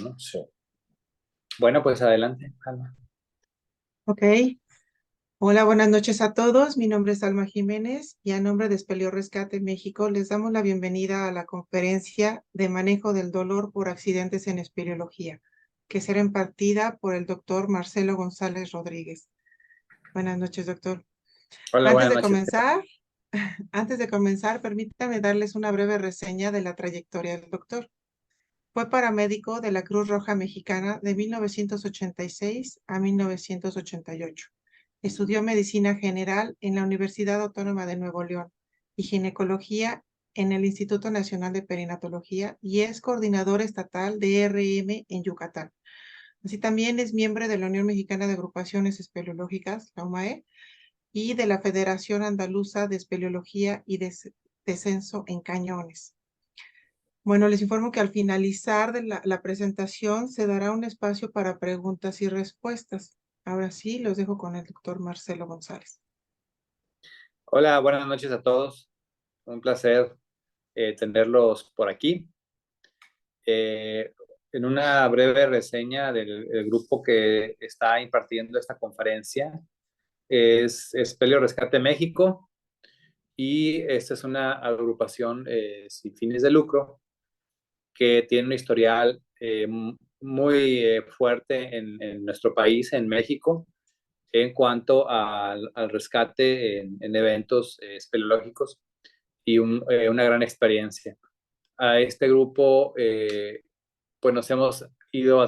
¿no? Sí. Bueno, pues adelante, Alma. Ok. Hola, buenas noches a todos. Mi nombre es Alma Jiménez y a nombre de Espelio Rescate México les damos la bienvenida a la conferencia de manejo del dolor por accidentes en espeleología, que será impartida por el doctor Marcelo González Rodríguez. Buenas noches, doctor. Hola, Antes buenas de noches. comenzar, permítanme darles una breve reseña de la trayectoria del doctor. Fue paramédico de la Cruz Roja Mexicana de 1986 a 1988. Estudió medicina general en la Universidad Autónoma de Nuevo León y ginecología en el Instituto Nacional de Perinatología y es coordinador estatal de RM en Yucatán. Así también es miembro de la Unión Mexicana de Agrupaciones Espeleológicas, la UMAE, y de la Federación Andaluza de Espeleología y Descenso en Cañones. Bueno, les informo que al finalizar de la presentación se dará un espacio para preguntas y respuestas. Ahora sí, los dejo con el doctor Marcelo González. Hola, buenas noches a todos. Un placer tenerlos por aquí. En una breve reseña del grupo que está impartiendo esta conferencia, es Espelio Rescate México, y esta es una agrupación sin fines de lucro que tiene un historial muy fuerte en nuestro país, en México, en cuanto al rescate en eventos espeleológicos y una gran experiencia. A este grupo, pues nos hemos ido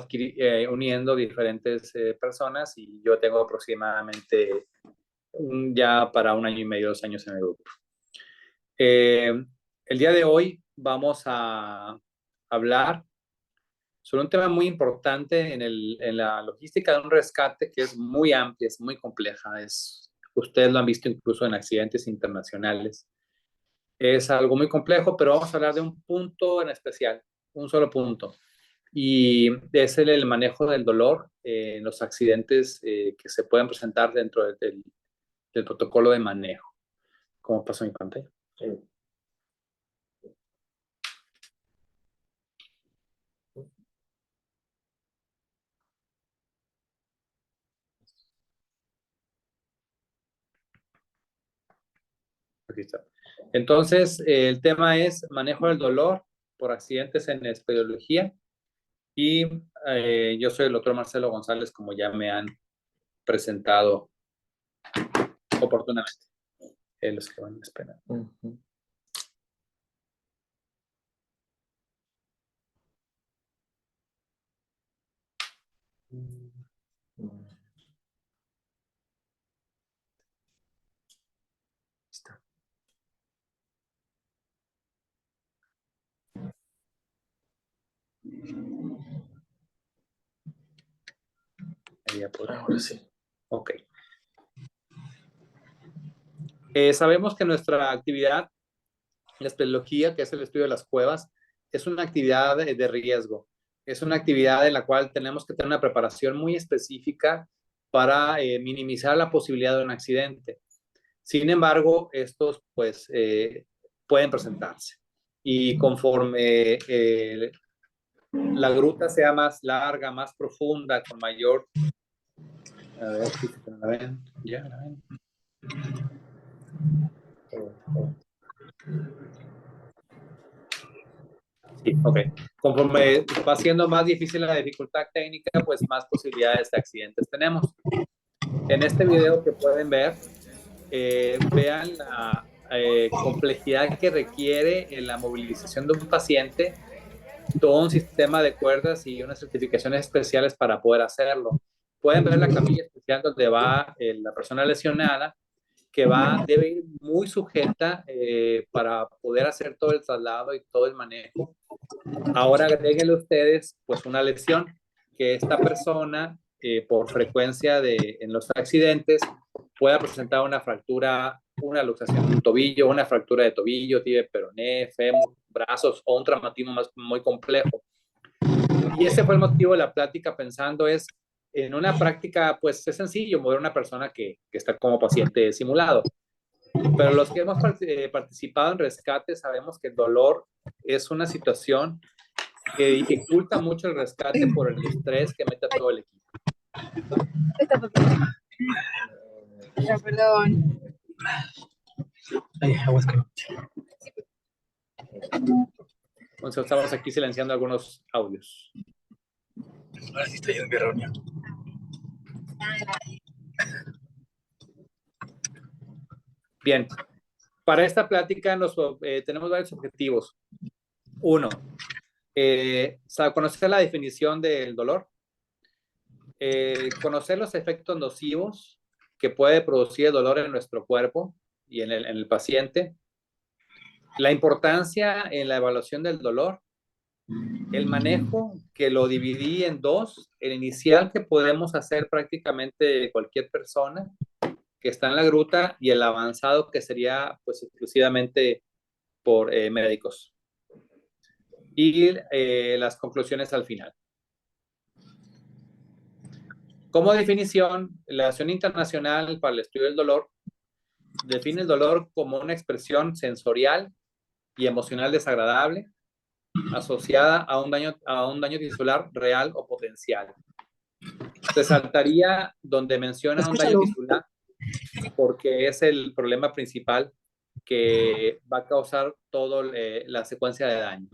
uniendo diferentes personas, y yo tengo aproximadamente ya para 1 año y medio, 2 años en el grupo. El día de hoy vamos a hablar sobre un tema muy importante en la logística de un rescate, que es muy amplia, es muy compleja. Ustedes lo han visto incluso en accidentes internacionales. Es algo muy complejo, pero vamos a hablar de un punto en especial, un solo punto. Y es el manejo del dolor en los accidentes que se pueden presentar dentro del protocolo de manejo. ¿Cómo pasó mi pantalla? Sí. Aquí está. Entonces, el tema es manejo del dolor por accidentes en espeleología, y yo soy el doctor Marcelo González, como ya me han presentado oportunamente. Los que van a esperar. Está. Ahora sí. Ok. Sabemos que nuestra actividad, la espeleología, que es el estudio de las cuevas, es una actividad de riesgo. Es una actividad en la cual tenemos que tener una preparación muy específica para minimizar la posibilidad de un accidente. Sin embargo, estos pues pueden presentarse. Y conforme la gruta sea más larga, más profunda, con mayor... A ver si la ven. Ya la ven. Sí, ok. Conforme va siendo más difícil la dificultad técnica, pues más posibilidades de accidentes tenemos. En este video que pueden ver, vean la complejidad que requiere en la movilización de un paciente, todo un sistema de cuerdas y unas certificaciones especiales para poder hacerlo. Pueden ver la camilla especial donde va la persona lesionada, que debe ir muy sujeta para poder hacer todo el traslado y todo el manejo. Ahora agréguenle ustedes pues una lesión, que esta persona por frecuencia en los accidentes pueda presentar una fractura, una luxación de un tobillo, una fractura de tobillo, tibia, peroné, fémur, brazos, o un traumatismo muy complejo. Y ese fue el motivo de la plática, pensando en una práctica, pues es sencillo mover a una persona que está como paciente simulado. Pero los que hemos participado en rescate sabemos que el dolor es una situación que dificulta mucho el rescate por el estrés que mete a todo el equipo. Ya, perdón. Ay, aguas que no. Entonces estamos aquí silenciando algunos audios. Ahora sí estoy en mi reunión. Bien, para esta plática tenemos varios objetivos. Uno, conocer la definición del dolor, conocer los efectos nocivos que puede producir el dolor en nuestro cuerpo y en el paciente, la importancia en la evaluación del dolor, el manejo que lo dividí en dos, el inicial que podemos hacer prácticamente cualquier persona que está en la gruta y el avanzado que sería pues exclusivamente por médicos. Y las conclusiones al final. Como definición, la Asociación Internacional para el Estudio del Dolor define el dolor como una expresión sensorial y emocional desagradable asociada a un daño tisular real o potencial. Resaltaría donde menciona un daño tisular porque es el problema principal que va a causar toda la secuencia de daño.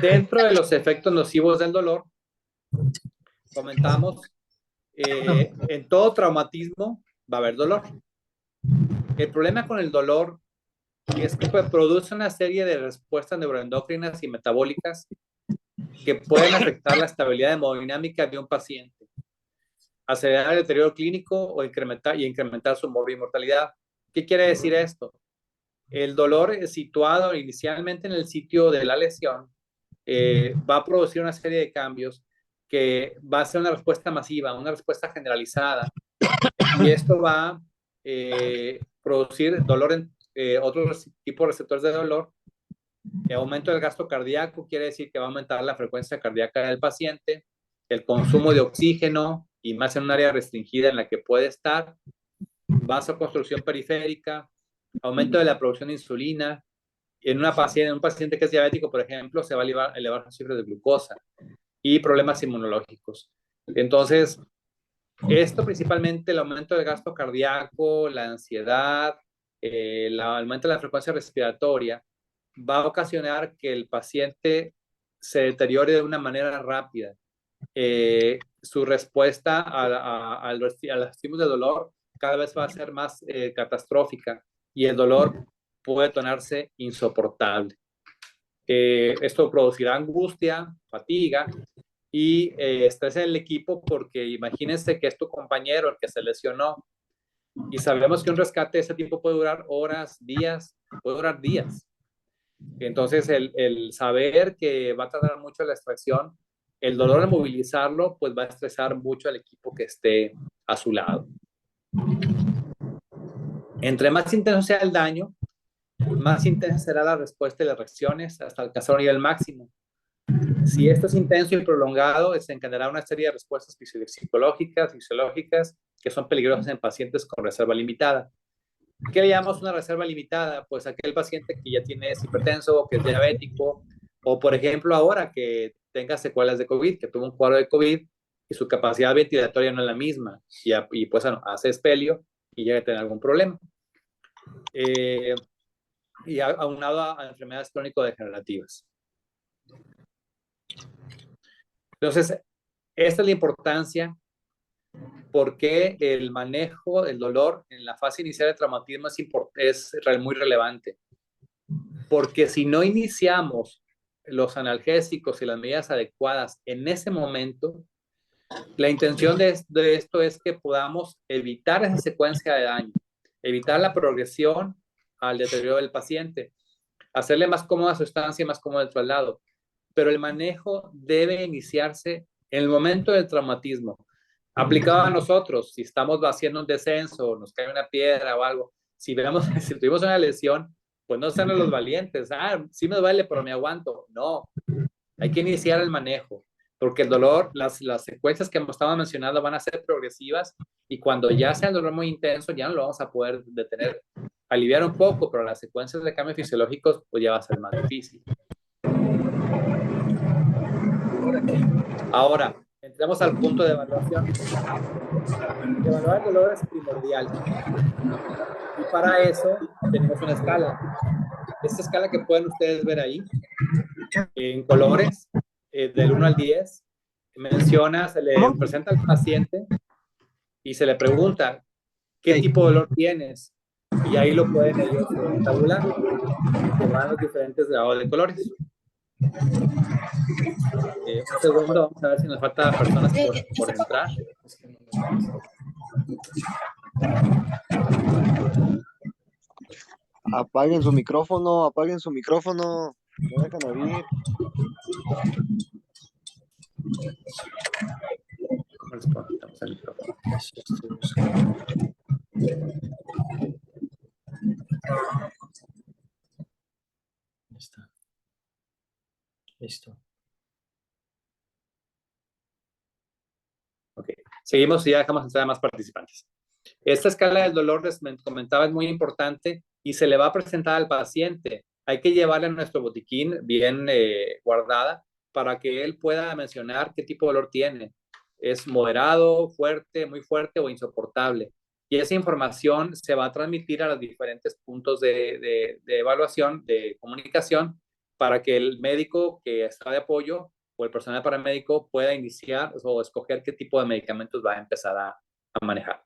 Dentro de los efectos nocivos del dolor, comentamos, en todo traumatismo va a haber dolor. El problema con el dolor es que produce una serie de respuestas neuroendocrinas y metabólicas que pueden afectar la estabilidad hemodinámica de un paciente, acelerar el deterioro clínico o incrementar su mortalidad. ¿Qué quiere decir esto? El dolor es situado inicialmente en el sitio de la lesión, va a producir una serie de cambios que va a ser una respuesta masiva, una respuesta generalizada, y esto va a producir dolor en otros tipos de receptores de dolor. El aumento del gasto cardíaco quiere decir que va a aumentar la frecuencia cardíaca del paciente, el consumo de oxígeno, y más en un área restringida en la que puede estar, vasoconstrucción periférica, aumento de la producción de insulina. En un paciente que es diabético, por ejemplo, se va a elevar las cifras de glucosa y problemas inmunológicos. Entonces, esto principalmente el aumento del gasto cardíaco, la ansiedad, el aumento de la frecuencia respiratoria, va a ocasionar que el paciente se deteriore de una manera rápida. Su respuesta a los estímulos de dolor cada vez va a ser más catastrófica y el dolor puede tornarse insoportable. Esto producirá angustia, fatiga y estrés en el equipo, porque imagínense que es tu compañero el que se lesionó y sabemos que un rescate de ese tipo puede durar horas, días, puede durar días. Entonces el saber que va a tardar mucho la extracción, el dolor de movilizarlo, pues va a estresar mucho al equipo que esté a su lado. Entre más intenso sea el daño, más intensa será la respuesta y las reacciones hasta alcanzar un nivel máximo. Si esto es intenso y prolongado, desencadenará una serie de respuestas fisiológicas que son peligrosas en pacientes con reserva limitada. ¿Qué le llamamos una reserva limitada? Pues aquel paciente que ya es hipertenso, que es diabético, o por ejemplo ahora que tenga secuelas de COVID, que tuvo un cuadro de COVID y su capacidad ventilatoria no es la misma, y pues bueno, hace espelio y llega a tener algún problema. Y aunado a enfermedades crónico-degenerativas. Entonces, esta es la importancia, porque el manejo del dolor en la fase inicial de traumatismo es muy relevante. Porque si no iniciamos los analgésicos y las medidas adecuadas en ese momento, la intención de esto es que podamos evitar esa secuencia de daño, evitar la progresión al deterioro del paciente, hacerle más cómoda su estancia y más cómodo el traslado. Pero el manejo debe iniciarse en el momento del traumatismo. Aplicado a nosotros, si estamos haciendo un descenso, nos cae una piedra o algo, si tuvimos una lesión, pues no sean los valientes. Sí me duele, pero me aguanto. No, hay que iniciar el manejo, porque el dolor, las secuencias que estaba mencionando van a ser progresivas, y cuando ya sea el dolor muy intenso, ya no lo vamos a poder detener aliviar un poco, pero las secuencias de cambios fisiológicos pues ya va a ser más difícil. Ahora, entramos al punto de evaluación. Evaluar el dolor es primordial. Y para eso tenemos una escala. Esta escala que pueden ustedes ver ahí, en colores, del 1 al 10, menciona, se le presenta al paciente y se le pregunta, ¿qué tipo de dolor tienes? Y ahí lo pueden ellos tabular, que van los diferentes grados de colores. Un segundo, vamos a ver si nos falta personas por entrar. Apaguen su micrófono, apaguen su micrófono. No dejan oír. Respondamos al micrófono. Está. Listo. Ok, seguimos y ya dejamos entrar a más participantes. Esta escala del dolor, les comentaba, es muy importante y se le va a presentar al paciente. Hay que llevarle nuestro botiquín bien guardada para que él pueda mencionar qué tipo de dolor tiene. ¿Es moderado, fuerte, muy fuerte o insoportable? Y esa información se va a transmitir a los diferentes puntos de evaluación, de comunicación, para que el médico que está de apoyo o el personal paramédico pueda iniciar o escoger qué tipo de medicamentos va a empezar a manejar.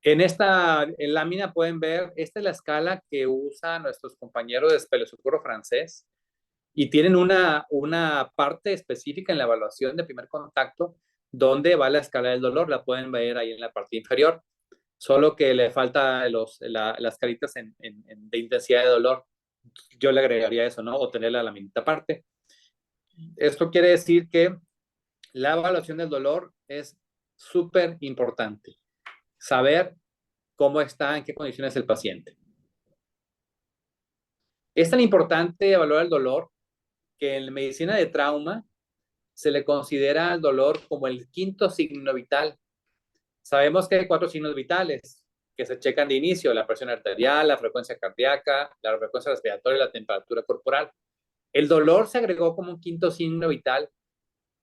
En esta lámina pueden ver, esta es la escala que usan nuestros compañeros de Espelesocorro francés y tienen una parte específica en la evaluación de primer contacto donde va la escala del dolor, la pueden ver ahí en la parte inferior, solo que le falta las caritas de intensidad de dolor. Yo le agregaría eso, ¿no? O tenerla a la mitad parte. Esto quiere decir que la evaluación del dolor es súper importante. Saber cómo está, en qué condiciones el paciente. Es tan importante evaluar el dolor que en la medicina de trauma se le considera el dolor como el quinto signo vital. Sabemos que hay 4 signos vitales que se checan de inicio: la presión arterial, la frecuencia cardíaca, la frecuencia respiratoria y la temperatura corporal. El dolor se agregó como un quinto signo vital,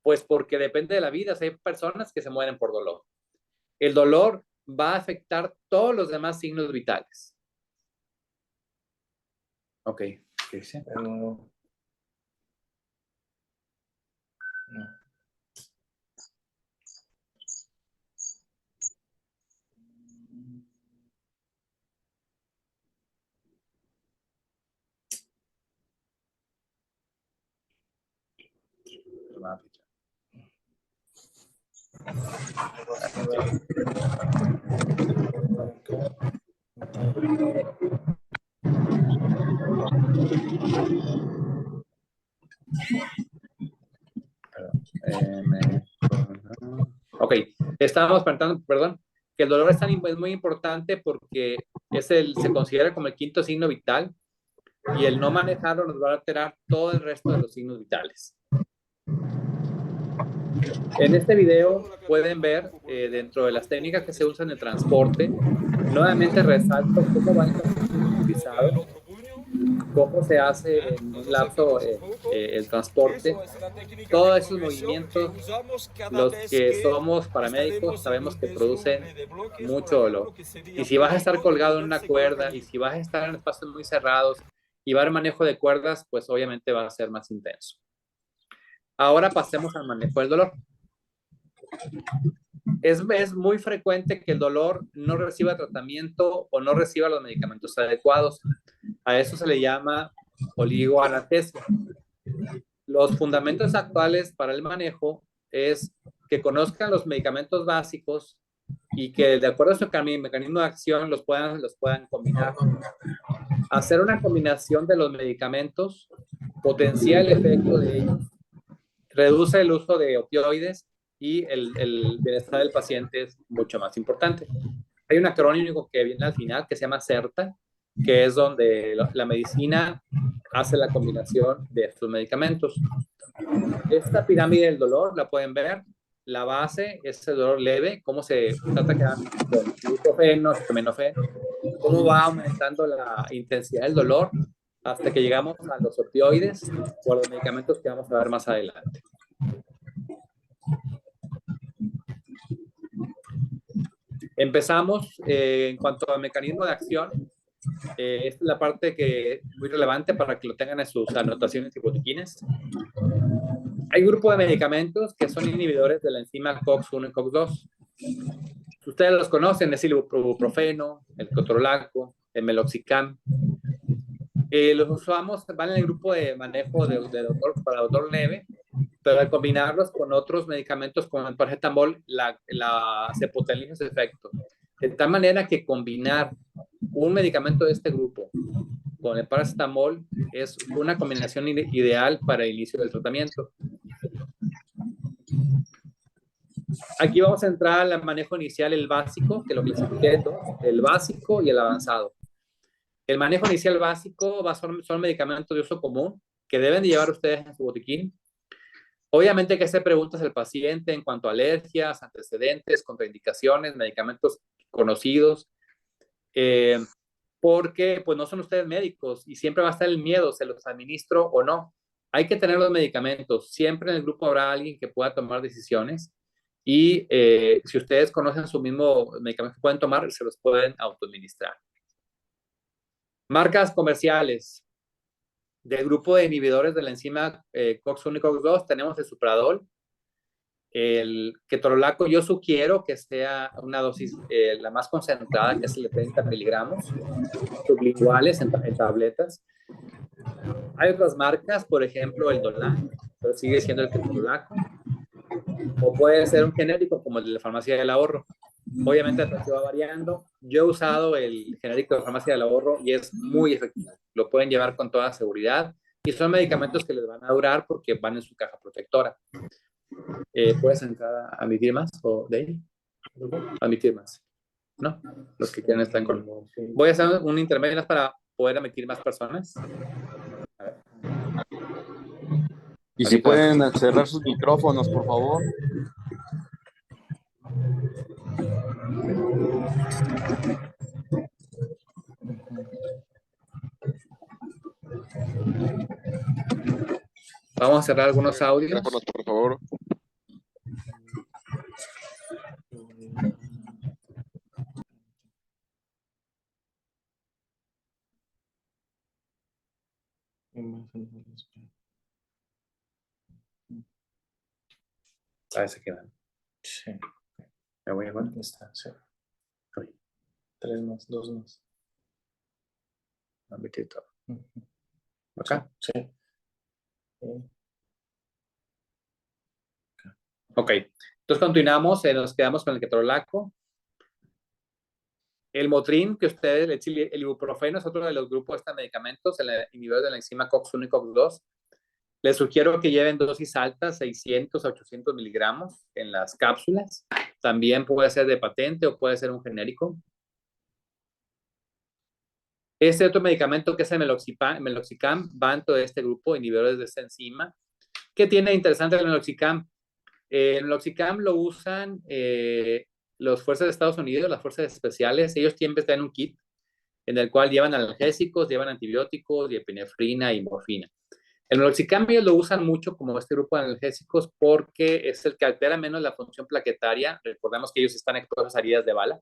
pues porque depende de la vida. Hay personas que se mueren por dolor. El dolor va a afectar todos los demás signos vitales. Ok, ¿qué dice? No. Ok, estábamos preguntando, perdón, que el dolor es muy importante porque se considera como el quinto signo vital y el no manejarlo nos va a alterar todo el resto de los signos vitales. En este video pueden ver dentro de las técnicas que se usan en el transporte, nuevamente resalto cómo va utilizado, cómo se hace en un lapso el transporte. Todos esos movimientos, los que somos paramédicos sabemos que producen mucho dolor. Y si vas a estar colgado en una cuerda y si vas a estar en espacios muy cerrados y va a haber manejo de cuerdas, pues obviamente va a ser más intenso. Ahora pasemos al manejo del dolor. Es muy frecuente que el dolor no reciba tratamiento o no reciba los medicamentos adecuados. A eso se le llama oligoanastesia. Los fundamentos actuales para el manejo es que conozcan los medicamentos básicos y que de acuerdo a su mecanismo de acción los puedan combinar. Hacer una combinación de los medicamentos potencia el efecto de ellos, reduce el uso de opioides y el bienestar del paciente es mucho más importante. Hay un acrónimo que viene al final que se llama CERTA, que es donde la medicina hace la combinación de estos medicamentos. Esta pirámide del dolor la pueden ver. la base es el dolor leve, cómo se trata con ibuprofeno, acetaminofén, cómo va aumentando la intensidad del dolor hasta que llegamos a los opioides o a los medicamentos que vamos a ver más adelante. Empezamos en cuanto al mecanismo de acción. Esta es la parte que es muy relevante para que lo tengan en sus anotaciones y botiquines. Hay un grupo de medicamentos que son inhibidores de la enzima COX-1 y COX-2. Ustedes los conocen, es el ibuprofeno, el ketorolaco, el meloxicam. Los usamos, van en el grupo de manejo de dolor, para dolor leve, pero al combinarlos con otros medicamentos como el paracetamol, se potencia su efecto. De tal manera que combinar un medicamento de este grupo con el paracetamol es una combinación ideal para el inicio del tratamiento. Aquí vamos a entrar al manejo inicial, el básico, que lo clasifiqué en dos, el básico y el avanzado. El manejo inicial básico son medicamentos de uso común que deben de llevar ustedes en su botiquín. Obviamente hay que hacer preguntas al paciente en cuanto a alergias, antecedentes, contraindicaciones, medicamentos conocidos, porque pues no son ustedes médicos y siempre va a estar el miedo, ¿se los administro o no? Hay que tener los medicamentos. Siempre en el grupo habrá alguien que pueda tomar decisiones y si ustedes conocen su mismo medicamento que pueden tomar, se los pueden autoadministrar. Marcas comerciales. Del grupo de inhibidores de la enzima COX-1 y COX-2 tenemos el Supradol, el ketorolaco. Yo sugiero que sea una dosis la más concentrada, que es el de 30 miligramos, sublinguales en tabletas. Hay otras marcas, por ejemplo el Dolan, pero sigue siendo el ketorolaco, o puede ser un genérico como el de la farmacia del ahorro. Obviamente el precio va variando. Yo he usado el genérico de farmacia del ahorro y es muy efectivo. Lo pueden llevar con toda seguridad y son medicamentos que les van a durar porque van en su caja protectora. ¿Puedes entrar a admitir más o de ahí? Admitir más. ¿No? Los que quieran están con... Voy a hacer un intermedio para poder admitir más personas. A ver. Y si pueden cerrar sus micrófonos, por favor. Vamos a cerrar algunos audios. Por favor. Parece que van. Sí. Me voy a ver. Está, sí. 3 más, 2 más. Admitir todo. Ujú. ¿Acá? Sí. Ok. Entonces continuamos. Nos quedamos con el ketorolaco. El Motrin, que ustedes, el ibuprofeno es otro de los grupos de estos medicamentos, el inhibidor de la enzima COX-1 y COX-2. Les sugiero que lleven dosis altas, 600 a 800 miligramos en las cápsulas. También puede ser de patente o puede ser un genérico. Este otro medicamento que es el meloxicam va en todo este grupo de inhibidores de esta enzima. ¿Qué tiene interesante el meloxicam? El meloxicam lo usan las fuerzas de Estados Unidos, las fuerzas especiales. Ellos siempre están en un kit en el cual llevan analgésicos, llevan antibióticos, epinefrina y morfina. El meloxicam ellos lo usan mucho como este grupo de analgésicos porque es el que altera menos la función plaquetaria. Recordemos que ellos están expuestos a heridas de bala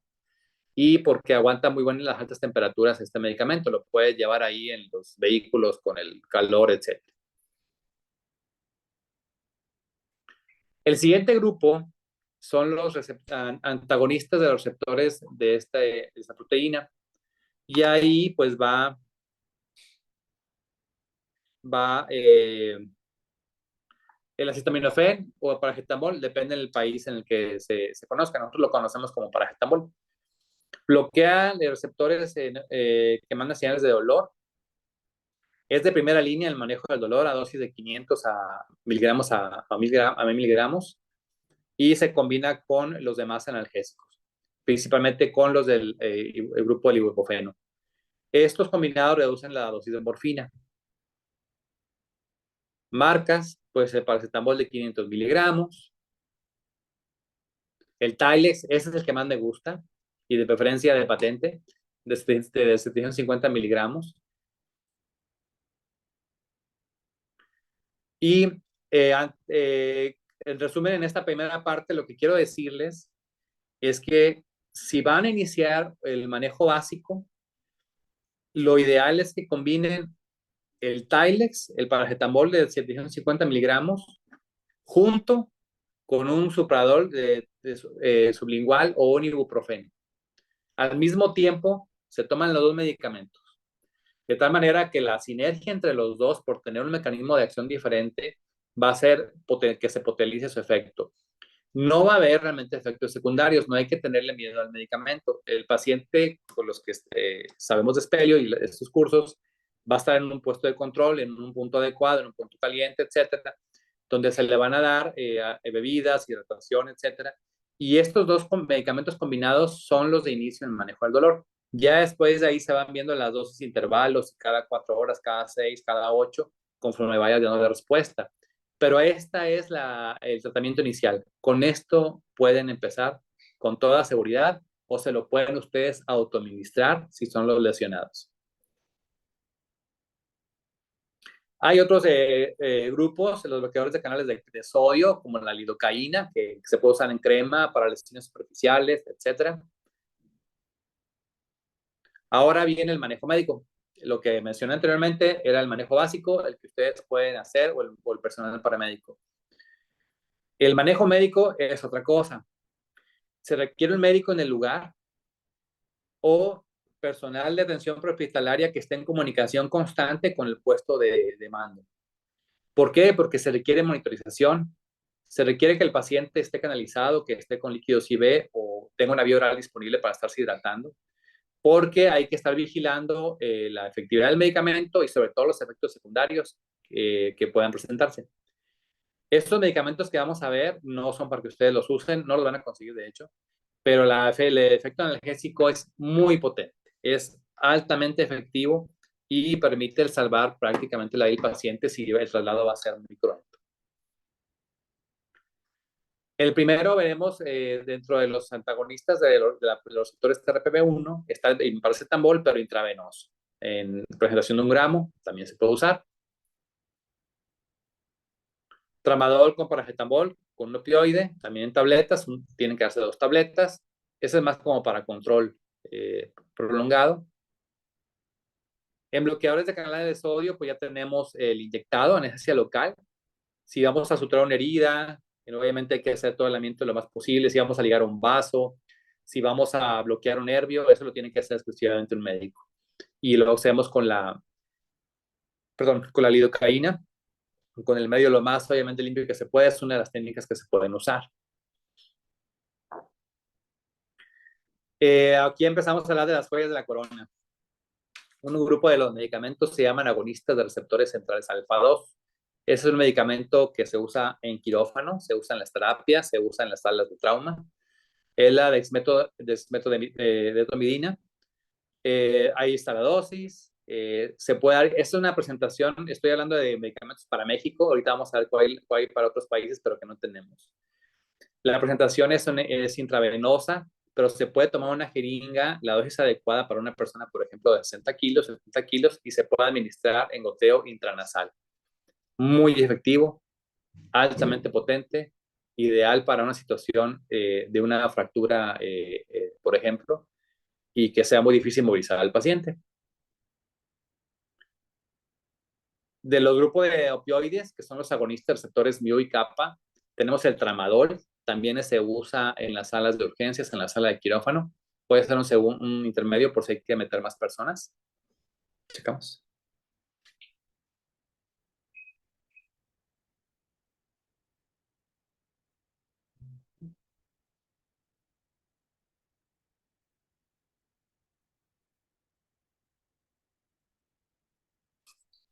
y porque aguanta muy bien las altas temperaturas este medicamento. Lo puedes llevar ahí en los vehículos con el calor, etc. El siguiente grupo son los antagonistas de los receptores de esta proteína. Y ahí pues va el acetaminofén o el paracetamol, depende del país en el que se conozca. Nosotros lo conocemos como paracetamol. Bloquea los receptores que mandan señales de dolor. Es de primera línea el manejo del dolor a dosis de 500 miligramos a 1000 miligramos y se combina con los demás analgésicos, principalmente con los del el grupo del ibuprofeno. Estos combinados reducen la dosis de morfina. Marcas, pues el paracetamol de 500 miligramos, El Tilex, ese es el que más me gusta, y de preferencia de patente, de 750 miligramos. Y en resumen, en esta primera parte, lo que quiero decirles es que si van a iniciar el manejo básico, lo ideal es que combinen el Tilex, el paracetamol de 750 miligramos, junto con un supradol sublingual o un ibuprofeno. Al mismo tiempo, se toman los dos medicamentos. De tal manera que la sinergia entre los dos, por tener un mecanismo de acción diferente, va a hacer que se potencialice su efecto. No va a haber realmente efectos secundarios, no hay que tenerle miedo al medicamento. El paciente, con los que sabemos de espelio y estos cursos, va a estar en un puesto de control, en un punto adecuado, en un punto caliente, etcétera, donde se le van a dar bebidas, hidratación, etcétera. Y estos dos medicamentos combinados son los de inicio en el manejo del dolor. Ya después de ahí se van viendo las dosis intervalos, cada 4 horas, cada 6, cada 8, conforme vaya dando la respuesta. Pero esta es el tratamiento inicial. Con esto pueden empezar con toda seguridad o se lo pueden ustedes autoadministrar si son los lesionados. Hay otros grupos, los bloqueadores de canales de sodio, como la lidocaína, que se puede usar en crema para lesiones superficiales, etc. Ahora viene el manejo médico. Lo que mencioné anteriormente era el manejo básico, el que ustedes pueden hacer, o el personal paramédico. El manejo médico es otra cosa. Se requiere un médico en el lugar o personal de atención prehospitalaria que esté en comunicación constante con el puesto de mando. ¿Por qué? Porque se requiere monitorización, se requiere que el paciente esté canalizado, que esté con líquidos IV o tenga una vía oral disponible para estarse hidratando, porque hay que estar vigilando la efectividad del medicamento y sobre todo los efectos secundarios que puedan presentarse. Estos medicamentos que vamos a ver no son para que ustedes los usen, no los van a conseguir de hecho, pero el efecto analgésico es muy potente, es altamente efectivo y permite salvar prácticamente la vida del paciente si el traslado va a ser muy crónico. El primero veremos dentro de los antagonistas de los receptores TRPV1, está el paracetamol, pero intravenoso. En presentación de 1 gramo también se puede usar. Tramadol con paracetamol, con un opioide, también en tabletas, tienen que darse 2 tabletas. Ese es más como para control prolongado. En bloqueadores de canales de sodio, pues ya tenemos el inyectado, anestesia local. Si vamos a suturar una herida, obviamente hay que hacer todo el aislamiento lo más posible. Si vamos a ligar un vaso, si vamos a bloquear un nervio, eso lo tiene que hacer exclusivamente un médico. Y lo hacemos con la lidocaína, con el medio lo más obviamente limpio que se puede, es una de las técnicas que se pueden usar. Aquí empezamos a hablar de las joyas de la corona. Un grupo de los medicamentos se llaman agonistas de receptores centrales alfa-2. Ese es un medicamento que se usa en quirófano, se usa en las terapias, se usa en las salas de trauma. Es la dexmedetomidina. Ahí está la dosis. Se puede dar, es una presentación, estoy hablando de medicamentos para México, ahorita vamos a ver cuál hay para otros países, pero que no tenemos. La presentación es intravenosa, pero se puede tomar una jeringa, la dosis adecuada para una persona, por ejemplo, de 60 kilos, 70 kilos, y se puede administrar en goteo intranasal. Muy efectivo, altamente potente, ideal para una situación de una fractura, por ejemplo, y que sea muy difícil movilizar al paciente. De los grupos de opioides, que son los agonistas receptores mu y kappa, tenemos el tramadol, también se usa en las salas de urgencias, en la sala de quirófano. Puede ser un intermedio por si hay que meter más personas. Checamos.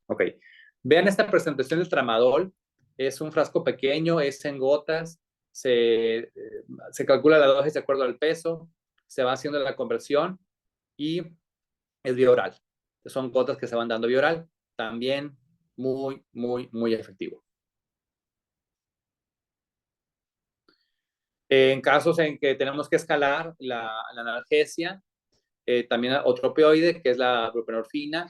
Ok. Vean esta presentación del tramadol. Es un frasco pequeño, es en gotas. Se calcula la dosis de acuerdo al peso. Se va haciendo la conversión y es bioral. Son gotas que se van dando bioral. También muy, muy, muy efectivo. En casos en que tenemos que escalar la analgesia, también otro opioide, que es la buprenorfina,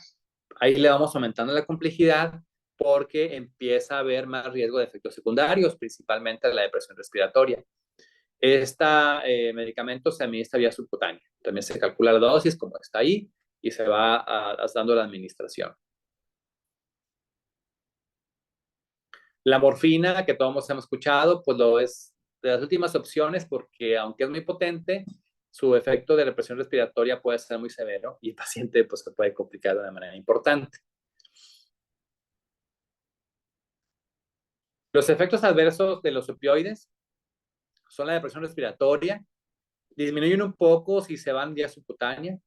ahí le vamos aumentando la complejidad porque empieza a haber más riesgo de efectos secundarios, principalmente la depresión respiratoria. Este medicamento se administra vía subcutánea. También se calcula la dosis como está ahí y se va dando la administración. La morfina, que todos hemos escuchado, pues lo es de las últimas opciones porque aunque es muy potente, su efecto de represión respiratoria puede ser muy severo y el paciente pues, se puede complicar de manera importante. Los efectos adversos de los opioides son la depresión respiratoria, disminuyen un poco si se van vía subcutánea.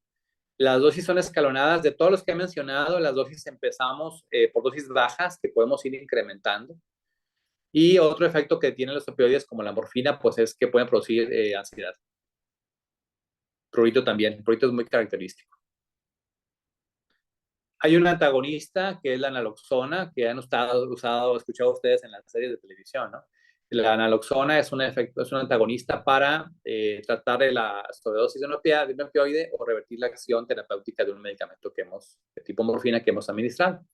Las dosis son escalonadas. De todos los que he mencionado, las dosis empezamos por dosis bajas que podemos ir incrementando. Y otro efecto que tienen los opioides, como la morfina, pues es que pueden producir ansiedad. Prurito también. El prurito es muy característico. Hay un antagonista que es la naloxona, que han escuchado ustedes en las series de televisión, ¿no? La naloxona es un antagonista para tratar de la sobredosis de un opioide o revertir la acción terapéutica de un medicamento de tipo morfina que hemos administrado.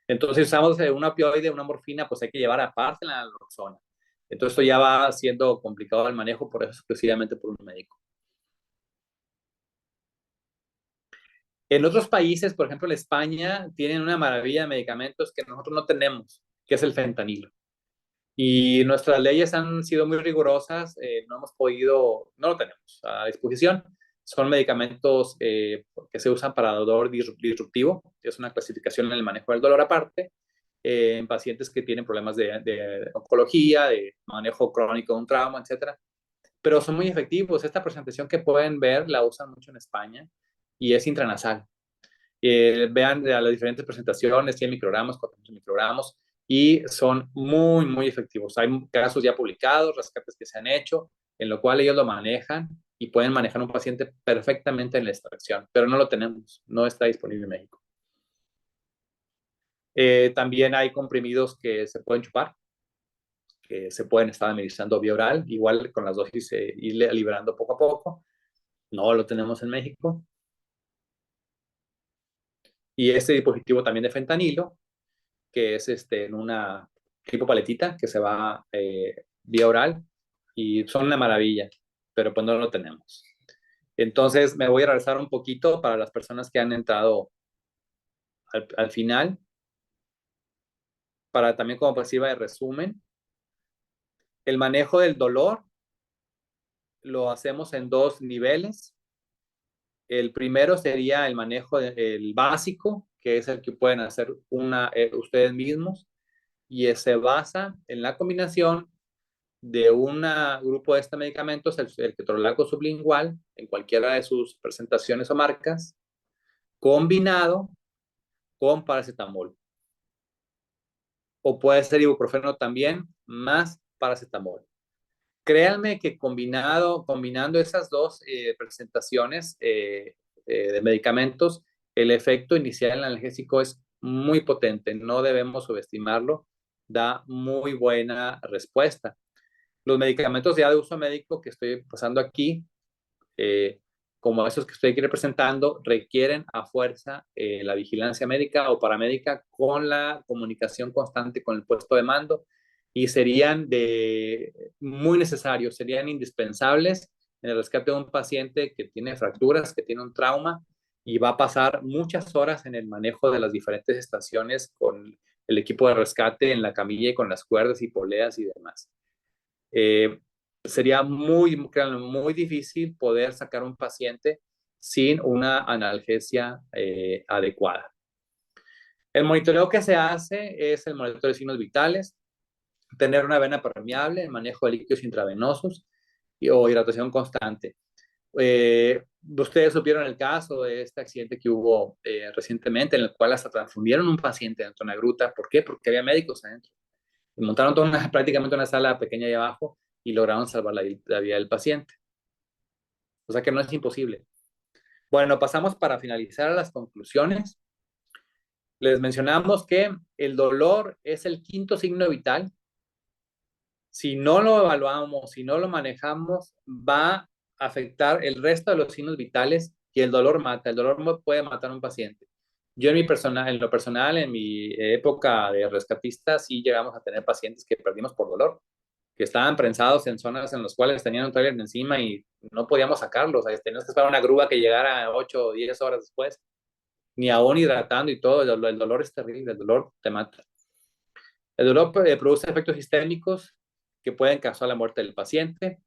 Entonces, si usamos un opioide, una morfina, pues hay que llevar aparte la naloxona. Entonces, esto ya va siendo complicado el manejo, por eso exclusivamente por un médico. En otros países, por ejemplo en España, tienen una maravilla de medicamentos que nosotros no tenemos, que es el fentanilo. Y nuestras leyes han sido muy rigurosas, no lo tenemos a disposición. Son medicamentos que se usan para dolor disruptivo, es una clasificación en el manejo del dolor aparte, en pacientes que tienen problemas de oncología, de manejo crónico de un trauma, etc. Pero son muy efectivos. Esta presentación que pueden ver la usan mucho en España y es intranasal. Vean las diferentes presentaciones, 100 microgramos, 400 microgramos, y son muy, muy efectivos. Hay casos ya publicados, rescates que se han hecho, en lo cual ellos lo manejan y pueden manejar un paciente perfectamente en la extracción, pero no lo tenemos, no está disponible en México. También hay comprimidos que se pueden chupar, que se pueden estar administrando vía oral, igual con las dosis ir liberando poco a poco. No lo tenemos en México. Y este dispositivo también de fentanilo, que es en una tipo paletita que se va vía oral y son una maravilla, pero pues no lo tenemos. Entonces me voy a regresar un poquito para las personas que han entrado al final, para también como pues sirva de resumen. El manejo del dolor lo hacemos en dos niveles. El primero sería el manejo del básico, que es el que pueden hacer ustedes mismos, y se basa en la combinación de un grupo de este medicamento, el ketorolaco sublingual, en cualquiera de sus presentaciones o marcas, combinado con paracetamol. O puede ser ibuprofeno también, más paracetamol. Créanme que combinando esas dos presentaciones de medicamentos, el efecto inicial en el analgésico es muy potente, no debemos subestimarlo, da muy buena respuesta. Los medicamentos ya de uso médico que estoy pasando aquí, como esos que estoy aquí representando, requieren a fuerza la vigilancia médica o paramédica con la comunicación constante con el puesto de mando y serían muy necesarios, serían indispensables en el rescate de un paciente que tiene fracturas, que tiene un trauma y va a pasar muchas horas en el manejo de las diferentes estaciones con el equipo de rescate en la camilla y con las cuerdas y poleas y demás. Sería muy difícil poder sacar un paciente sin una analgesia adecuada. El monitoreo que se hace es el monitoreo de signos vitales, tener una vena permeable, el manejo de líquidos intravenosos o hidratación constante. Ustedes supieron el caso de este accidente que hubo recientemente en el cual hasta transfundieron un paciente dentro de una gruta. ¿Por qué? Porque había médicos adentro. Y montaron prácticamente una sala pequeña ahí abajo y lograron salvar la vida del paciente. O sea que no es imposible. Bueno, pasamos para finalizar a las conclusiones. Les mencionamos que el dolor es el quinto signo vital Si no lo evaluamos, si no lo manejamos, va a afectar el resto de los signos vitales y el dolor mata. El dolor puede matar a un paciente. Yo en lo personal, en mi época de rescatista, sí llegamos a tener pacientes que perdimos por dolor, que estaban prensados en zonas en las cuales tenían un tráiler encima y no podíamos sacarlos. Teníamos que esperar una grúa que llegara 8 o 10 horas después, ni aún hidratando y todo. El dolor es terrible, el dolor te mata. El dolor produce efectos sistémicos que pueden causar la muerte del paciente.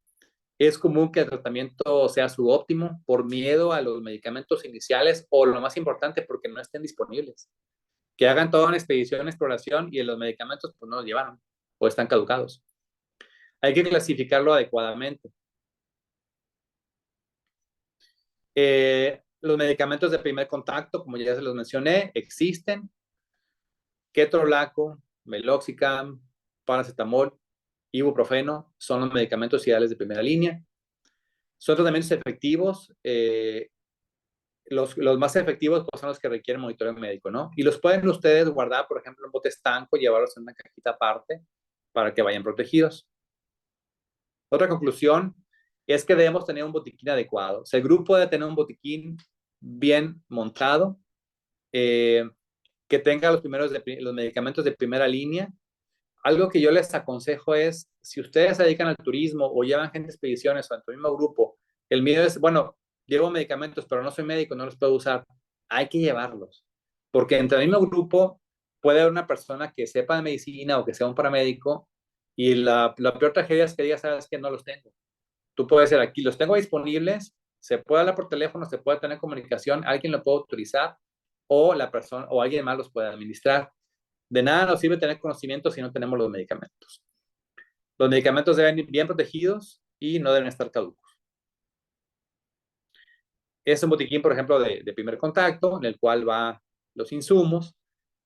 Es común que el tratamiento sea subóptimo por miedo a los medicamentos iniciales o, lo más importante, porque no estén disponibles. Que hagan toda una expedición, una exploración y los medicamentos pues no los llevaron o están caducados. Hay que clasificarlo adecuadamente. Los medicamentos de primer contacto, como ya se los mencioné, existen. Ketorolaco, meloxicam, paracetamol, ibuprofeno son los medicamentos ideales de primera línea. Son tratamientos efectivos. Los más efectivos pues, son los que requieren monitoreo médico, ¿no? Y los pueden ustedes guardar, por ejemplo, en bote estanco, llevarlos en una cajita aparte para que vayan protegidos. Otra conclusión es que debemos tener un botiquín adecuado. O sea, el grupo debe tener un botiquín bien montado, que tenga los medicamentos de primera línea. Algo que yo les aconsejo es, si ustedes se dedican al turismo o llevan gente a expediciones o en tu mismo grupo, el miedo es, bueno, llevo medicamentos, pero no soy médico, no los puedo usar. Hay que llevarlos. Porque entre el mismo grupo puede haber una persona que sepa de medicina o que sea un paramédico y la peor tragedia es que diga, sabes que no los tengo. Tú puedes decir, aquí los tengo disponibles, se puede hablar por teléfono, se puede tener comunicación, alguien lo puede autorizar o la persona o alguien más los puede administrar. De nada nos sirve tener conocimiento si no tenemos los medicamentos. Los medicamentos deben ir bien protegidos y no deben estar caducos. Es un botiquín, por ejemplo, de primer contacto, en el cual va los insumos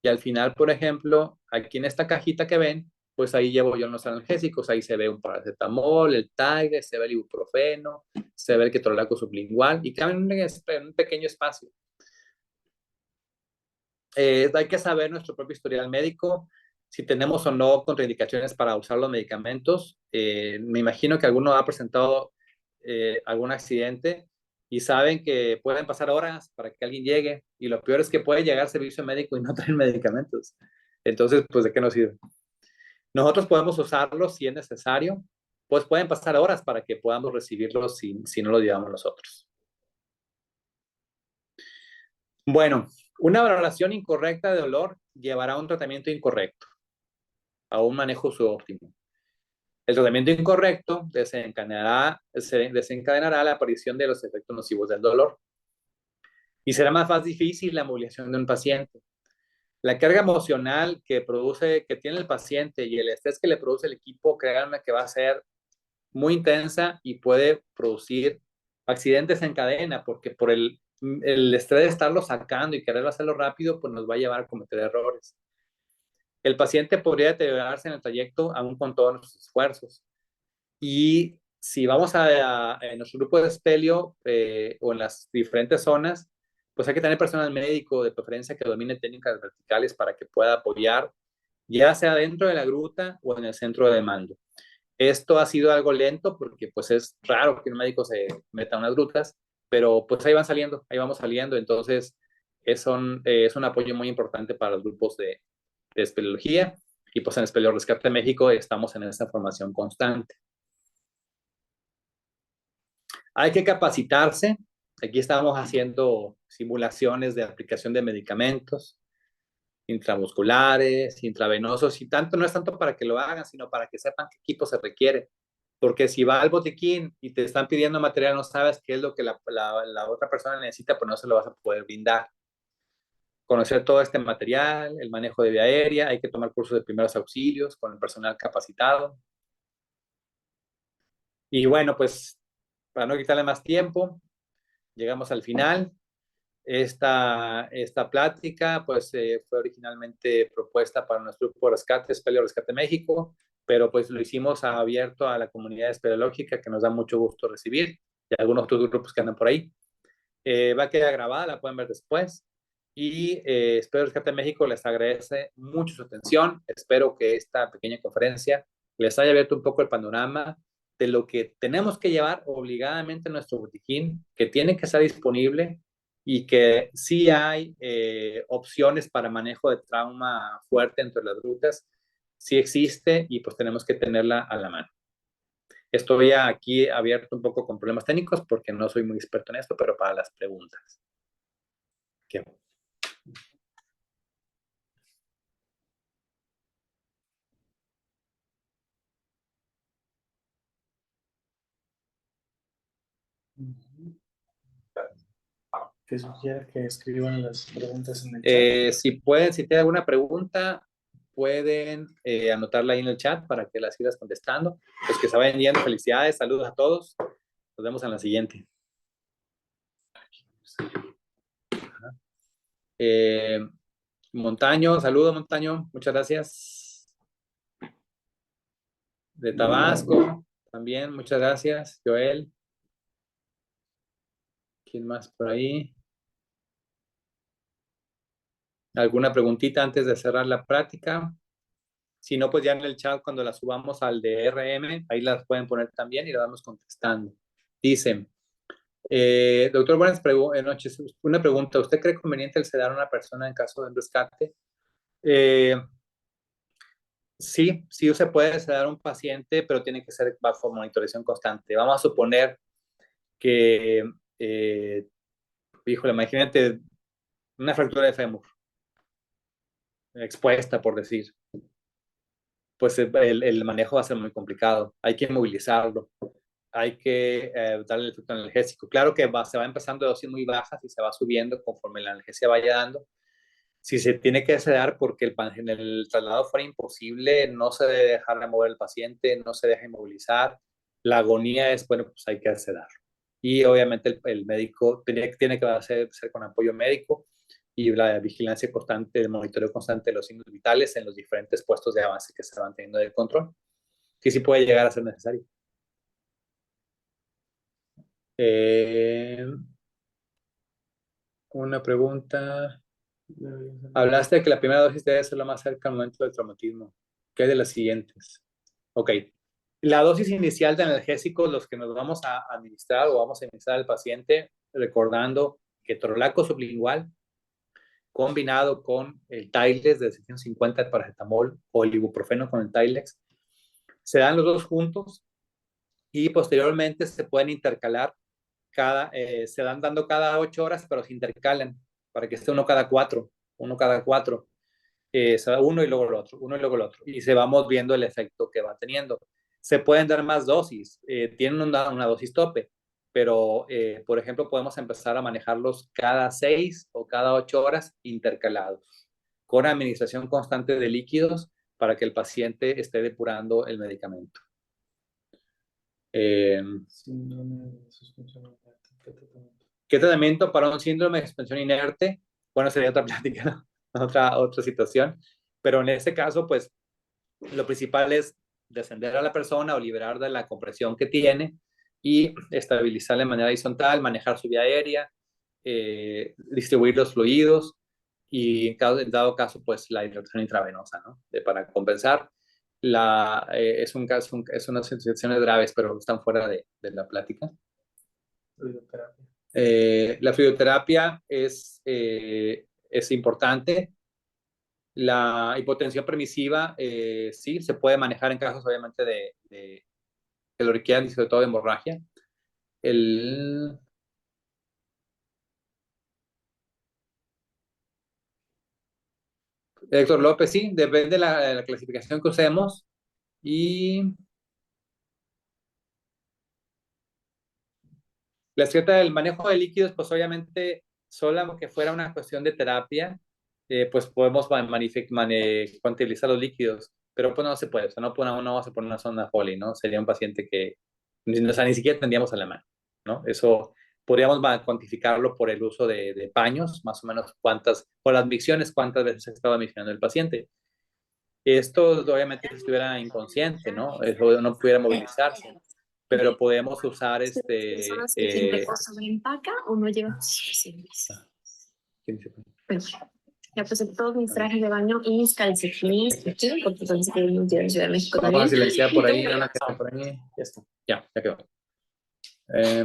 y al final, por ejemplo, aquí en esta cajita que ven, pues ahí llevo yo los analgésicos, ahí se ve un paracetamol, el Tigre, se ve el ibuprofeno, se ve el ketorolaco sublingual y caben en un pequeño espacio. Hay que saber nuestro propio historial médico, si tenemos o no contraindicaciones para usar los medicamentos. Me imagino que alguno ha presentado algún accidente y saben que pueden pasar horas para que alguien llegue y lo peor es que puede llegar servicio médico y no traen medicamentos. Entonces, pues, ¿de qué nos sirve? Nosotros podemos usarlos si es necesario, pues pueden pasar horas para que podamos recibirlos si no los llevamos nosotros. Bueno, una valoración incorrecta de dolor llevará a un tratamiento incorrecto, a un manejo subóptimo. El tratamiento incorrecto desencadenará la aparición de los efectos nocivos del dolor y será más difícil la movilización de un paciente. La carga emocional que tiene el paciente y el estrés que le produce el equipo, créanme que va a ser muy intensa y puede producir accidentes en cadena, porque por el estrés de estarlo sacando y querer hacerlo rápido, pues nos va a llevar a cometer errores. El paciente podría deteriorarse en el trayecto aún con todos nuestros esfuerzos. Y si vamos en nuestro grupo de espelio o en las diferentes zonas, pues hay que tener personal médico de preferencia que domine técnicas verticales para que pueda apoyar, ya sea dentro de la gruta o en el centro de mando. Esto ha sido algo lento porque pues es raro que un médico se meta en unas grutas, pero pues ahí vamos saliendo, entonces es un apoyo muy importante para los grupos de espeleología y pues en Espeleo Rescate México estamos en esta formación constante. Hay que capacitarse, aquí estamos haciendo simulaciones de aplicación de medicamentos intramusculares, intravenosos, y no es tanto para que lo hagan, sino para que sepan qué equipo se requiere. Porque si va al botiquín y te están pidiendo material, no sabes qué es lo que la otra persona necesita, pues no se lo vas a poder brindar. Conocer todo este material, el manejo de vía aérea, hay que tomar cursos de primeros auxilios con el personal capacitado. Y bueno, pues para no quitarle más tiempo, llegamos al final. Esta plática pues fue originalmente propuesta para nuestro grupo de rescate, Espeleo Rescate México, pero pues lo hicimos abierto a la comunidad espeleológica que nos da mucho gusto recibir y algunos otros grupos que andan por ahí. Va a quedar grabada, la pueden ver después. Y Espeleo Rescate México les agradece mucho su atención. Espero que esta pequeña conferencia les haya abierto un poco el panorama de lo que tenemos que llevar obligadamente en nuestro botiquín, que tiene que estar disponible y que sí hay opciones para manejo de trauma fuerte entre las rutas, sí existe y pues tenemos que tenerla a la mano. Estoy aquí abierto un poco con problemas técnicos porque no soy muy experto en esto, pero para las preguntas. ¿Qué? Que sugiera que escriban las preguntas en el chat. Si pueden, si tienen alguna pregunta, pueden anotarla ahí en el chat para que las sigas contestando. Los que se vayan yendo, felicidades, saludos a todos. Nos vemos en la siguiente. Montaño, saludo Montaño, muchas gracias. De Tabasco, también, muchas gracias. Joel. ¿Quién más por ahí? ¿Alguna preguntita antes de cerrar la práctica? Si no, pues ya en el chat cuando la subamos al DRM, ahí las pueden poner también y las vamos contestando. Dicen, doctor, buenas noches. Una pregunta, ¿usted cree conveniente el sedar a una persona en caso de un rescate? Sí, sí se puede sedar a un paciente, pero tiene que ser bajo monitorización constante. Vamos a suponer que, híjole, imagínate una fractura de fémur expuesta, por decir. Pues el manejo va a ser muy complicado. Hay que movilizarlo, hay que darle el efecto analgésico. Claro que se va empezando de dosis muy bajas y se va subiendo conforme la analgesia vaya dando. Si se tiene que sedar porque el traslado fuera imposible, no se debe dejar de mover el paciente, no se deja inmovilizar. La agonía es, bueno, pues hay que sedar. Y obviamente el médico tiene que ser con apoyo médico y la vigilancia constante, el monitoreo constante de los signos vitales en los diferentes puestos de avance que se van teniendo de control, que sí puede llegar a ser necesario. Una pregunta. Hablaste de que la primera dosis debe ser lo más cerca al momento del traumatismo. ¿Qué hay de las siguientes? Ok. La dosis inicial de analgésicos, los que nos vamos a administrar o vamos a administrar al paciente, recordando que ketorolaco sublingual combinado con el Tylex de 750 de paracetamol o el ibuprofeno con el Tylex, se dan los dos juntos y posteriormente se pueden intercalar se dan dando cada 8 horas, pero se intercalan para que esté uno cada 4, se da uno y luego el otro, uno y luego el otro, y se vamos viendo el efecto que va teniendo. Se pueden dar más dosis, tienen una dosis tope, pero por ejemplo podemos empezar a manejarlos cada 6 o cada 8 horas intercalados, con administración constante de líquidos para que el paciente esté depurando el medicamento. ¿Qué tratamiento para un síndrome de suspensión inerte? Bueno, sería otra plática, ¿no? otra situación, pero en este caso, pues, lo principal es descender a la persona o liberar de la compresión que tiene y estabilizarla de manera horizontal, manejar su vía aérea, distribuir los fluidos y en dado caso, pues, la hidratación intravenosa, ¿no? Para compensar. Es unas situaciones graves, pero están fuera de la plática. La fluidoterapia es importante. La hipotensión permisiva, sí, se puede manejar en casos, obviamente, de que lo requieran y sobre todo de hemorragia. Héctor López, sí, depende de la clasificación que usemos. Y la escleta del manejo de líquidos, pues obviamente, solo que fuera una cuestión de terapia, pues podemos cuantificar los líquidos, pero pues no se puede, o sea, no vamos a poner una sonda Foley, ¿no? Sería un paciente que, o sea, ni siquiera tendríamos a la mano, ¿no? Eso podríamos cuantificarlo por el uso de paños, más o menos por las micciones, cuántas veces ha estado miccionando el paciente. Esto, obviamente, si estuviera inconsciente, ¿no? Eso no pudiera movilizarse, pero podemos usar ¿Personas que siempre o sobreempaca o no lleva servicio? Ya puse todos mis trajes de baño y mis calcetines aquí, porque entonces que vivimos en Ciudad de México Vamos a también. silenciar por ahí, una que está por ahí. Ya está. Ya quedó.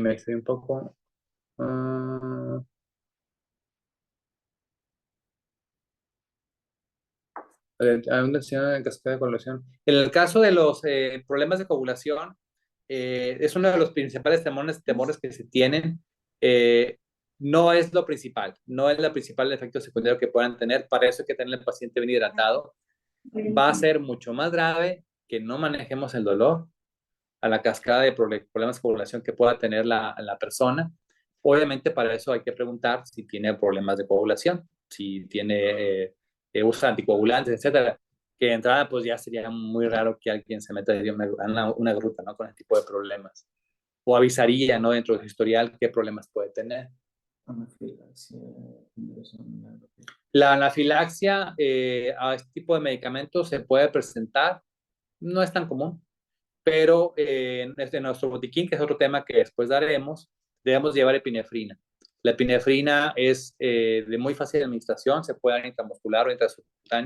Me excedí un poco. Hay una acción de cascada de coagulación. En el caso de los problemas de coagulación, es uno de los principales temores que se tienen. No es lo principal, no es el principal efecto secundario que puedan tener. Para eso hay que tener al paciente bien hidratado. Va a ser mucho más grave que no manejemos el dolor a la cascada de problemas de coagulación que pueda tener la persona. Obviamente para eso hay que preguntar si tiene problemas de coagulación, si tiene usa anticoagulantes, etcétera. Que de entrada pues ya sería muy raro que alguien se meta en una gruta, ¿no? Con ese tipo de problemas. O avisaría, ¿no? Dentro de su historial qué problemas puede tener. La anafilaxia a este tipo de medicamentos se puede presentar, no es tan común, pero en nuestro botiquín, que es otro tema que después daremos, debemos llevar epinefrina. La epinefrina es de muy fácil administración, se puede dar intramuscular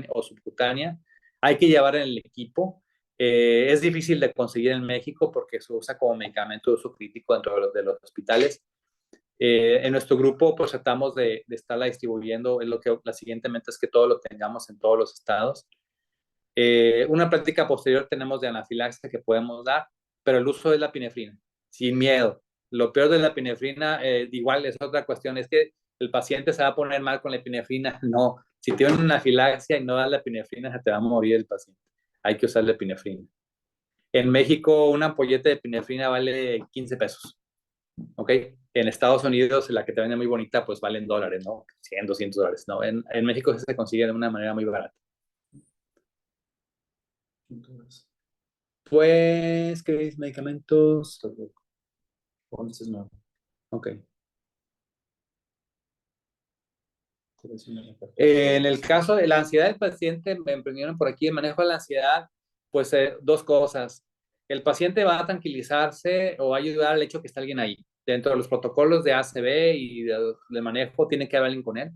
o subcutánea. Hay que llevar en el equipo. Es difícil de conseguir en México porque se usa como medicamento de uso crítico dentro de los hospitales. En nuestro grupo, pues tratamos de estarla distribuyendo. La siguiente meta es que todo lo tengamos en todos los estados. Una práctica posterior tenemos de anafilaxia que podemos dar, pero el uso es la epinefrina, sin miedo. Lo peor de la epinefrina, igual es otra cuestión, es que el paciente se va a poner mal con la epinefrina. No, si tiene una anafilaxia y no das la epinefrina, se te va a morir el paciente. Hay que usar la epinefrina. En México, una ampolleta de epinefrina vale 15 pesos. ¿Ok? En Estados Unidos, la que te vende muy bonita, pues valen dólares, ¿no? 100, 200 dólares, ¿no? En México se consigue de una manera muy barata. Pues, ¿qué medicamentos? No. Ok. En el caso de la ansiedad del paciente, me emprendieron por aquí el manejo de la ansiedad, pues dos cosas. El paciente va a tranquilizarse o va a ayudar al hecho que está alguien ahí. Dentro de los protocolos de ACB y de manejo, tiene que haber alguien con él,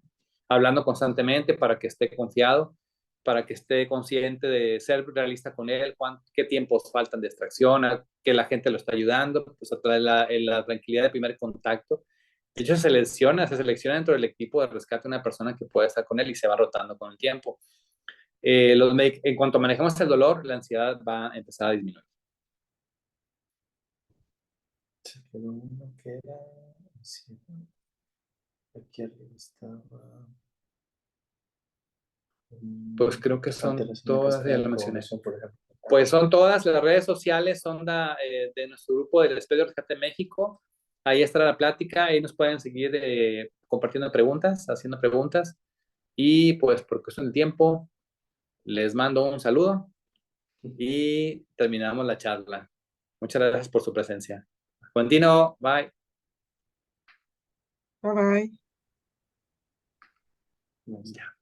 hablando constantemente para que esté confiado, para que esté consciente de ser realista con él, qué tiempos faltan de extracción, que la gente lo está ayudando, pues a través de la tranquilidad de primer contacto. De hecho, se selecciona dentro del equipo de rescate una persona que puede estar con él y se va rotando con el tiempo. En cuanto manejamos el dolor, la ansiedad va a empezar a disminuir. Se quedó uno que era aquí arriba estaba. Pues creo que son todas, ya lo mencioné. Por ejemplo. Pues son todas, las redes sociales son de nuestro grupo del Despegue Rescate México. Ahí estará la plática, ahí nos pueden seguir compartiendo preguntas, haciendo preguntas. Y pues por cuestión de tiempo, les mando un saludo y terminamos la charla. Muchas gracias por su presencia. Continúo, bye. Bye bye. Ya.